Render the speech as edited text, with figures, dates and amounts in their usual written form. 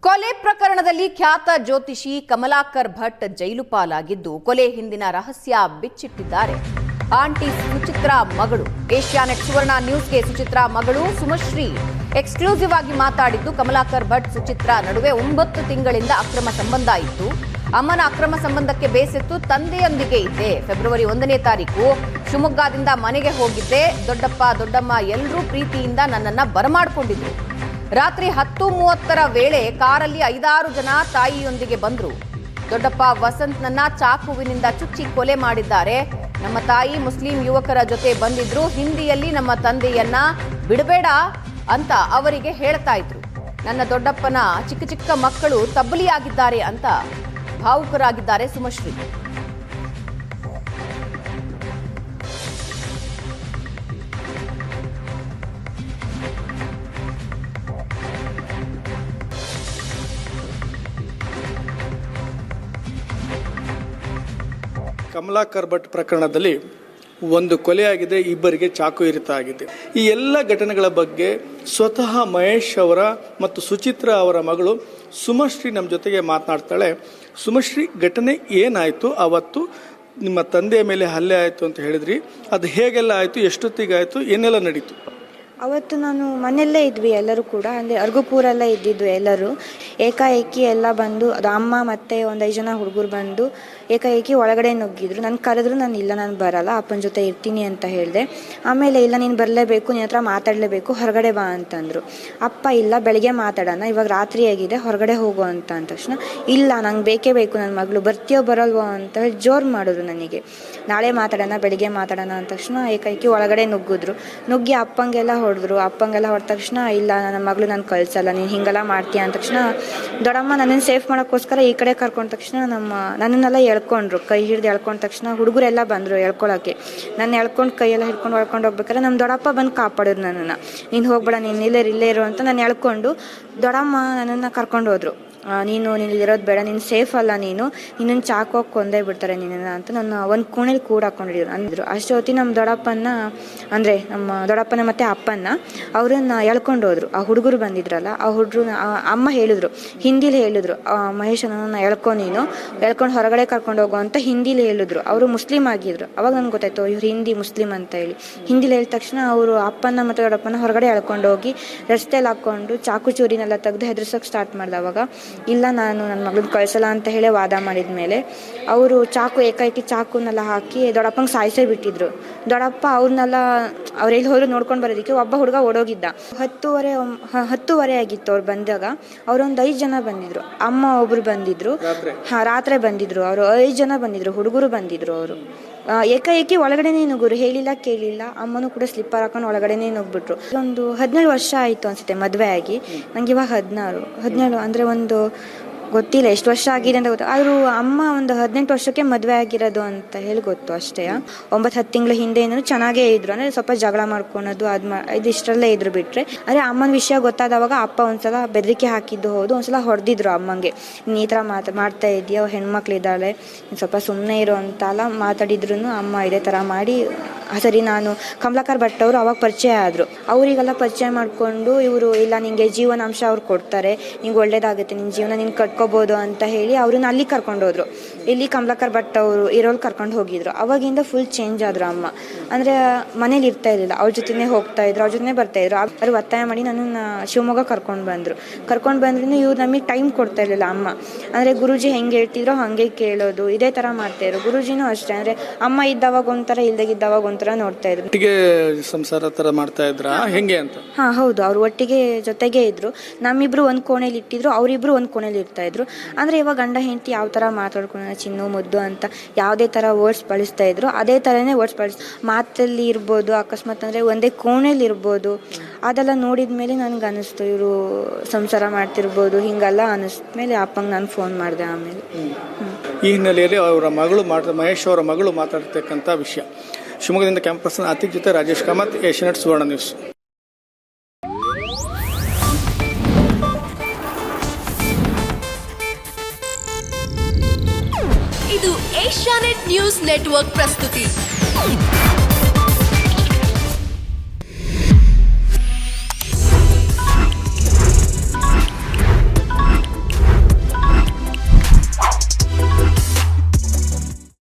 ಕೊಲೆ ಪ್ರಕರಣದಲ್ಲಿ ಖ್ಯಾತ ಜ್ಯೋತಿಷಿ ಕಮಲಾಕರ್ ಭಟ್ ಜೈಲು ಪಾಲಾಗಿದ್ದು ಕೊಲೆ ಹಿಂದಿನ ರಹಸ್ಯ ಬಿಚ್ಚಿಟ್ಟಿದ್ದಾರೆ. ಆಂಟಿ ಸುಚಿತ್ರಾ ಮಗಳು ಏಷ್ಯಾನೆಟ್ ಸುವರ್ಣ ನ್ಯೂಸ್ಗೆ ಸುಚಿತ್ರಾ ಮಗಳು ಸುಮಶ್ರೀ ಎಕ್ಸ್ಕ್ಲೂಸಿವ್ ಆಗಿ ಮಾತಾಡಿದ್ದು, ಕಮಲಾಕರ್ ಭಟ್ ಸುಚಿತ್ರಾ ನಡುವೆ 9 ತಿಂಗಳಿಂದ ಅಕ್ರಮ ಸಂಬಂಧ ಇತ್ತು. ಅಮ್ಮನ ಅಕ್ರಮ ಸಂಬಂಧಕ್ಕೆ ಬೇಸತ್ತು ತಂದೆಯೊಂದಿಗೆ ಇದ್ದೆ. ಫೆಬ್ರವರಿ 1ನೇ ತಾರೀಕು ಶಿವಮೊಗ್ಗದಿಂದ ಮನೆಗೆ ಹೋಗಿದ್ದೆ. ದೊಡ್ಡಪ್ಪ ದೊಡ್ಡಮ್ಮ ಎಲ್ಲರೂ ಪ್ರೀತಿಯಿಂದ ನನ್ನನ್ನ ಬರಮಾಡಿಕೊಂಡಿದ್ರು. ರಾತ್ರಿ 10:30 ವೇಳೆ ಕಾರಲ್ಲಿ 5-6 ಜನ ತಾಯಿಯೊಂದಿಗೆ ಬಂದ್ರು. ದೊಡ್ಡಪ್ಪ ವಸಂತ್ನನ್ನ ಚಾಕುವಿನಿಂದ ಚುಚ್ಚಿ ಕೊಲೆ ಮಾಡಿದ್ದಾರೆ. ನಮ್ಮ ತಾಯಿ ಮುಸ್ಲಿಂ ಯುವಕರ ಜೊತೆ ಬಂದಿದ್ರು. ಹಿಂದಿಯಲ್ಲಿ ನಮ್ಮ ತಂದೆಯನ್ನ ಬಿಡಬೇಡ ಅಂತ ಅವರಿಗೆ ಹೇಳ್ತಾ ಇದ್ರು. ನನ್ನ ದೊಡ್ಡಪ್ಪನ ಚಿಕ್ಕ ಮಕ್ಕಳು ತಬ್ಬಲಿಯಾಗಿದ್ದಾರೆ ಅಂತ ಭಾವುಕರಾಗಿದ್ದಾರೆ ಸುಮಶ್ರೀ. ಕಮಲಾಕರ್ ಭಟ್ ಪ್ರಕರಣದಲ್ಲಿ ಒಂದು ಕೊಲೆಯಾಗಿದೆ, ಇಬ್ಬರಿಗೆ ಚಾಕು ಇರಿತ ಆಗಿದೆ. ಈ ಎಲ್ಲ ಘಟನೆಗಳ ಬಗ್ಗೆ ಸ್ವತಃ ಮಹೇಶ್ ಅವರ ಮತ್ತು ಸುಚಿತ್ರಾ ಅವರ ಮಗಳು ಸುಮಶ್ರೀ ನಮ್ಮ ಜೊತೆಗೆ ಮಾತನಾಡ್ತಾಳೆ. ಸುಮಶ್ರೀ, ಘಟನೆ ಏನಾಯಿತು? ಅವತ್ತು ನಿಮ್ಮ ತಂದೆಯ ಮೇಲೆ ಹಲ್ಲೆ ಆಯಿತು ಅಂತ ಹೇಳಿದ್ರಿ, ಅದು ಹೇಗೆಲ್ಲ ಆಯಿತು, ಎಷ್ಟೊತ್ತಿಗಾಯಿತು, ಏನೆಲ್ಲ ನಡೀತು? ಅವತ್ತು ನಾನು ಮನೆಯಲ್ಲೇ ಇದ್ವಿ ಎಲ್ಲರೂ ಕೂಡ, ಅಂದರೆ ಅರ್ಗುಪೂರಲ್ಲೇ ಇದ್ದಿದ್ದು ಎಲ್ಲರೂ. ಏಕಾಏಕಿ ಎಲ್ಲ ಬಂದು ಅದು ಅಮ್ಮ ಮತ್ತು ಒಂದು 5 ಜನ ಹುಡುಗರು ಬಂದು ಏಕಾಏಕಿ ಒಳಗಡೆ ನುಗ್ಗಿದ್ರು. ನಾನು ಕರೆದ್ರು, ನಾನು ಇಲ್ಲ, ನಾನು ಬರಲ್ಲ, ಅಪ್ಪನ ಜೊತೆ ಇರ್ತೀನಿ ಅಂತ ಹೇಳಿದೆ. ಆಮೇಲೆ ಇಲ್ಲ, ನೀನು ಬರಲೇಬೇಕು, ನಿನ್ನ ಹತ್ರ ಮಾತಾಡಲೇಬೇಕು, ಹೊರಗಡೆ ಬಾ ಅಂತಂದರು. ಅಪ್ಪ ಇಲ್ಲ, ಬೆಳಗ್ಗೆ ಮಾತಾಡೋಣ, ಇವಾಗ ರಾತ್ರಿ ಆಗಿದೆ, ಹೊರಗಡೆ ಹೋಗು ಅಂತ ಅಂದ ತಕ್ಷಣ ಇಲ್ಲ, ನಂಗೆ ಬೇಕೇ ಬೇಕು, ನನ್ನ ಮಗಳು ಬರ್ತೀಯೋ ಬರಲ್ವೋ ಅಂತ ಹೇಳಿ ಜೋರು ಮಾಡಿದ್ರು ನನಗೆ. ನಾಳೆ ಮಾತಾಡೋಣ, ಬೆಳಿಗ್ಗೆ ಮಾತಾಡೋಣ ಅಂದ ತಕ್ಷಣ ಏಕಾಏಕಿ ಒಳಗಡೆ ನುಗ್ಗಿ ಅಪ್ಪಂಗೆಲ್ಲ ಹೊಡೆದ ತಕ್ಷಣ ಇಲ್ಲ, ನನ್ನ ಮಗಳು ನಾನು ಕಳ್ಸಲ್ಲ, ನೀನು ಹಿಂಗೆಲ್ಲ ಮಾಡ್ತೀಯ ಅಂದ ತಕ್ಷಣ ದೊಡ್ಡಮ್ಮ ನನ್ನನ್ನು ಸೇಫ್ ಮಾಡೋಕ್ಕೋಸ್ಕರ ಈ ಕಡೆ ಕರ್ಕೊಂಡ ತಕ್ಷಣ ನನ್ನನ್ನೆಲ್ಲ ಎಳ್ಕೊಂಡ್ರು. ಕೈ ಹಿಡಿದು ಎಳ್ಕೊಂಡ ತಕ್ಷಣ ಹುಡುಗರೆಲ್ಲ ಬಂದರು ಎಳ್ಕೊಳಕ್ಕೆ. ನಾನು ಎಳ್ಕೊಂಡು ಕೈಯೆಲ್ಲ ಹಿಡ್ಕೊಂಡು ಹೊಳ್ಕೊಂಡು ಹೋಗ್ಬೇಕಾದ್ರೆ ನಮ್ಮ ದೊಡ್ಡಪ್ಪ ಬಂದು ಕಾಪಾಡಿದ್ರು ನನ್ನನ್ನು. ನೀನು ಹೋಗ್ಬೇಡ, ನೀನು ಇಲ್ಲೇ ಇರು ಅಂತ ನಾನು ಎಳ್ಕೊಂಡು ದೊಡ್ಡಮ್ಮ ನನ್ನನ್ನು ಕರ್ಕೊಂಡು ಹೋದ್ರು. ನೀನು ಇರೋದು ಬೇಡ, ನೀನು ಸೇಫ್ ಅಲ್ಲ, ನಿನ್ನನ್ನು ಚಾಕೋಗಿ ಕೊಂದೇ ಬಿಡ್ತಾರೆ ನಿನ್ನನ್ನು ಅಂತ ನನ್ನ ಒಂದು ಕೋಣೆಲಿ ಕೂಡ ಹಾಕೊಂಡಿದ್ರು ಅಂದರು. ಅಷ್ಟೊತ್ತಿ ನಮ್ಮ ದೊಡ್ಡಪ್ಪನ, ಅಂದರೆ ನಮ್ಮ ದೊಡ್ಡಪ್ಪನ ಮತ್ತು ಅಪ್ಪನ ಅವ್ರನ್ನ ಎಳ್ಕೊಂಡು ಹೋದ್ರು. ಆ ಹುಡುಗರು ಬಂದಿದ್ರಲ್ಲ, ಆ ಹುಡುಗರು ಅಮ್ಮ ಹೇಳಿದ್ರು, ಹಿಂದಿಲಿ ಹೇಳಿದ್ರು, ಮಹೇಶನನ್ನು ಎಳ್ಕೊಂಡು ಹೊರಗಡೆ ಕರ್ಕೊಂಡು ಹೋಗೋ ಅಂತ ಹಿಂದಿಲಿ ಹೇಳಿದ್ರು. ಅವರು ಮುಸ್ಲಿಂ ಆಗಿದ್ರು. ಅವಾಗ ನನಗೆ ಗೊತ್ತಾಯ್ತು ಇವ್ರು ಹಿಂದಿ ಮುಸ್ಲಿಂ ಅಂತ ಹೇಳಿ. ಹಿಂದಿಲಿ ಹೇಳಿದ ತಕ್ಷಣ ಅವರು ಅಪ್ಪನ ಮತ್ತು ದೊಡ್ಡಪ್ಪನ ಹೊರಗಡೆ ಎಳ್ಕೊಂಡು ಹೋಗಿ ರಸ್ತೆಯಲ್ಲಿ ಹಾಕ್ಕೊಂಡು ಚಾಕು ಚೂರಿನೆಲ್ಲ ತೆಗೆದು ಹೆದರ್ಸೋಕೆ ಸ್ಟಾರ್ಟ್ ಮಾಡ್ದೆ. ಅವಾಗ ಇಲ್ಲ, ನಾನು ನನ್ನ ಮಗಳನ್ನ ಕಳಿಸಲ್ಲ ಅಂತ ಹೇಳಿ ವಾದ ಮಾಡಿದ ಮೇಲೆ ಅವರು ಏಕಾಏಕಿ ಚಾಕುನೆಲ್ಲ ಹಾಕಿ ದೊಡ್ಡಪ್ಪಂಗೆ ಸಾಯಿಸೇ ಬಿಟ್ಟಿದ್ರು. ದೊಡ್ಡಪ್ಪ ಅವ್ರೆಲ್ಲಿ ಹೋದ್ರು ನೋಡ್ಕೊಂಡು ಬರೋದಕ್ಕೆ ಒಬ್ಬ ಹುಡುಗ ಓಡೋಗಿದ್ದ. 10:30 ಆಗಿತ್ತು ಅವ್ರು ಬಂದಾಗ. ಅವರೊಂದು 5 ಜನ ಬಂದಿದ್ರು. ಅಮ್ಮ ಒಬ್ರು ಬಂದಿದ್ರು, ರಾತ್ರಿ ಬಂದಿದ್ರು. ಅವರು 5 ಜನ ಬಂದಿದ್ರು, ಹುಡುಗರು ಬಂದಿದ್ರು. ಅವರು ಏಕಾಏಕಿ ಒಳಗಡೆನೇ ನುಗ್ಗರು, ಹೇಳಿಲ್ಲ ಕೇಳಿಲ್ಲ. ಅಮ್ಮನೂ ಕೂಡ ಸ್ಲಿಪ್ಪರ್ ಹಾಕೊಂಡು ಒಳಗಡೆನೇ ನುಗ್ಬಿಟ್ರು. ಒಂದು 17 ವರ್ಷ ಆಯಿತು ಅನಿಸುತ್ತೆ ಮದುವೆ ಆಗಿ. ನಂಗೆ ಇವಾಗ 17 ಅಂದರೆ ಒಂದು ಗೊತ್ತಿಲ್ಲ ಎಷ್ಟು ವರ್ಷ ಆಗಿದೆ ಅಂತ ಗೊತ್ತು. ಆದರೂ ಅಮ್ಮ ಒಂದು 18 ವರ್ಷಕ್ಕೆ ಮದುವೆ ಆಗಿರೋದು ಅಂತ ಹೇಳಿ ಗೊತ್ತು ಅಷ್ಟೇ. 9-10 ತಿಂಗಳ ಹಿಂದೆ ಏನೋ ಚೆನ್ನಾಗೇ ಇದ್ರು, ಅಂದರೆ ಸ್ವಲ್ಪ ಜಗಳ ಮಾಡ್ಕೊಳೋದು ಇದು ಇಷ್ಟರಲ್ಲೇ ಇದ್ರು ಬಿಟ್ಟರೆ. ಆದರೆ ಅಮ್ಮನ ವಿಷಯ ಗೊತ್ತಾದವಾಗ ಅಪ್ಪ ಒಂದ್ಸಲ ಬೆದರಿಕೆ ಹಾಕಿದ್ದು ಹೌದು, ಒಂದ್ಸಲ ಹೊಡೆದಿದ್ರು ಅಮ್ಮಂಗೆ. ನೀನು ಈ ಥರ ಮಾಡ್ತಾ ಇದೆಯಾ, ಹೆಣ್ಮಕ್ಳಿದ್ದಾಳೆ, ಸ್ವಲ್ಪ ಸುಮ್ಮನೆ ಇರೋ ಅಂತೆಲ್ಲ ಮಾತಾಡಿದ್ರು. ಅಮ್ಮ ಇದೇ ಥರ ಮಾಡಿ ಸರಿ, ನಾನು ಕಮಲಾಕರ್ ಭಟ್ ಅವರು ಅವಾಗ ಪರಿಚಯ ಆದರು. ಅವರಿಗೆಲ್ಲ ಪರಿಚಯ ಮಾಡಿಕೊಂಡು ಇವರು ಇಲ್ಲ, ನಿನಗೆ ಜೀವನಾಂಶ ಅವ್ರು ಕೊಡ್ತಾರೆ, ನಿಂಗೆ ಒಳ್ಳೇದಾಗುತ್ತೆ, ನಿನ್ನ ಜೀವನ ನೀನು ಕಟ್ಕೋಬೋದು ಅಂತ ಹೇಳಿ ಅವ್ರನ್ನ ಅಲ್ಲಿ ಕರ್ಕೊಂಡೋದ್ರು. ಇಲ್ಲಿ ಕಮಲಾಕರ್ ಭಟ್ ಅವರು ಇರೋಲ್ಲಿ ಕರ್ಕೊಂಡು ಹೋಗಿದ್ರು. ಅವಾಗಿಂದ ಫುಲ್ ಚೇಂಜ್ ಆದರು ಅಮ್ಮ. ಅಂದರೆ ಮನೇಲಿ ಇರ್ತಾ ಇರಲಿಲ್ಲ, ಅವ್ರ ಜೊತೆನೇ ಹೋಗ್ತಾ ಇದ್ರು, ಅವ್ರ ಜೊತೆ ಬರ್ತಾಯಿದ್ರು. ಅವ್ರು ಒತ್ತಾಯ ಮಾಡಿ ನನ್ನನ್ನು ಶಿವಮೊಗ್ಗ ಕರ್ಕೊಂಡು ಬಂದರು. ಇವ್ರು ನಮಗೆ ಟೈಮ್ ಕೊಡ್ತಾ ಇರಲಿಲ್ಲ ಅಮ್ಮ. ಅಂದರೆ ಗುರೂಜಿ ಹೆಂಗೆ ಹೇಳ್ತಿದ್ರು ಹಾಗೆ ಕೇಳೋದು, ಇದೇ ಥರ ಮಾಡ್ತಾಯಿದ್ರು. ಗುರೂಜಿನೂ ಅಷ್ಟೇ, ಅಂದರೆ ಅಮ್ಮ ಇದ್ದವಾಗ ಒಂಥರ, ಇಲ್ದಾಗಿದ್ದವಾಗ ಒಂಥರ ನೋಡ್ತಾ ಇದ್ರು. ಒಟ್ಟಿಗೆ ಸಂಸಾರ ತರ ಮಾಡ್ತಾ ಇದ್ರ ಹೆಂಗೆ ಅಂತ? ಹೌದು, ಅವ್ರು ಒಟ್ಟಿಗೆ ಜೊತೆಗೆ ಇದ್ರು. ನಮ್ಮಿಬ್ರು ಒಂದು ಕೋಣೆಲಿ ಇಟ್ಟಿದ್ರು, ಅವರಿಬ್ರು ಒಂದು ಕೋಣೆಲಿ ಇರ್ತಾ ಇದ್ರು. ಅಂದರೆ ಇವಾಗ ಗಂಡ ಹೆಂಡತಿ ಯಾವ ಥರ ಮಾತಾಡ್ಕೊಳ್ಳೋಣ, ಚಿನ್ನು ಮುದ್ದು ಅಂತ ಯಾವುದೇ ಥರ ವರ್ಡ್ಸ್ ಬಳಸ್ತಾ ಇದ್ರು, ಅದೇ ಥರನೇ ವರ್ಡ್ಸ್ ಮಾತಲ್ಲಿ ಇರ್ಬೋದು, ಅಕಸ್ಮಾತ್ ಅಂದರೆ ಒಂದೇ ಕೋಣೆಲಿ ಇರ್ಬೋದು. ಅದೆಲ್ಲ ನೋಡಿದ ಮೇಲೆ ನನಗೆ ಅನ್ನಿಸ್ತು ಇವರು ಸಂಸಾರ ಮಾಡ್ತಿರ್ಬೋದು ಹಿಂಗೆಲ್ಲ ಅನ್ನಿಸ್ಮೇಲೆ ಅಪ್ಪಂಗೆ ನಾನು ಫೋನ್ ಮಾಡಿದೆ. ಆಮೇಲೆ ಈ ಹಿನ್ನೆಲೆಯಲ್ಲಿ ಅವರ ಮಗಳು ಮಹೇಶ್ ಅವರ ಮಗಳು ಮಾತಾಡ್ತಕ್ಕಂಥ ವಿಷಯ. ಶಿವಮೊಗ್ಗದಿಂದ ಕ್ಯಾಂಪಸ್ ಅತಿಥಿ ಜೊತೆ ರಾಜೇಶ್ ಕಾಮತ್, ಏಷ್ಯಾನೆಟ್ ಸುವರ್ಣ ನ್ಯೂಸ್. ಇದು ಏಷ್ಯಾನೆಟ್ ನ್ಯೂಸ್ ನೆಟ್ವರ್ಕ್ ಪ್ರಸ್ತುತಿ.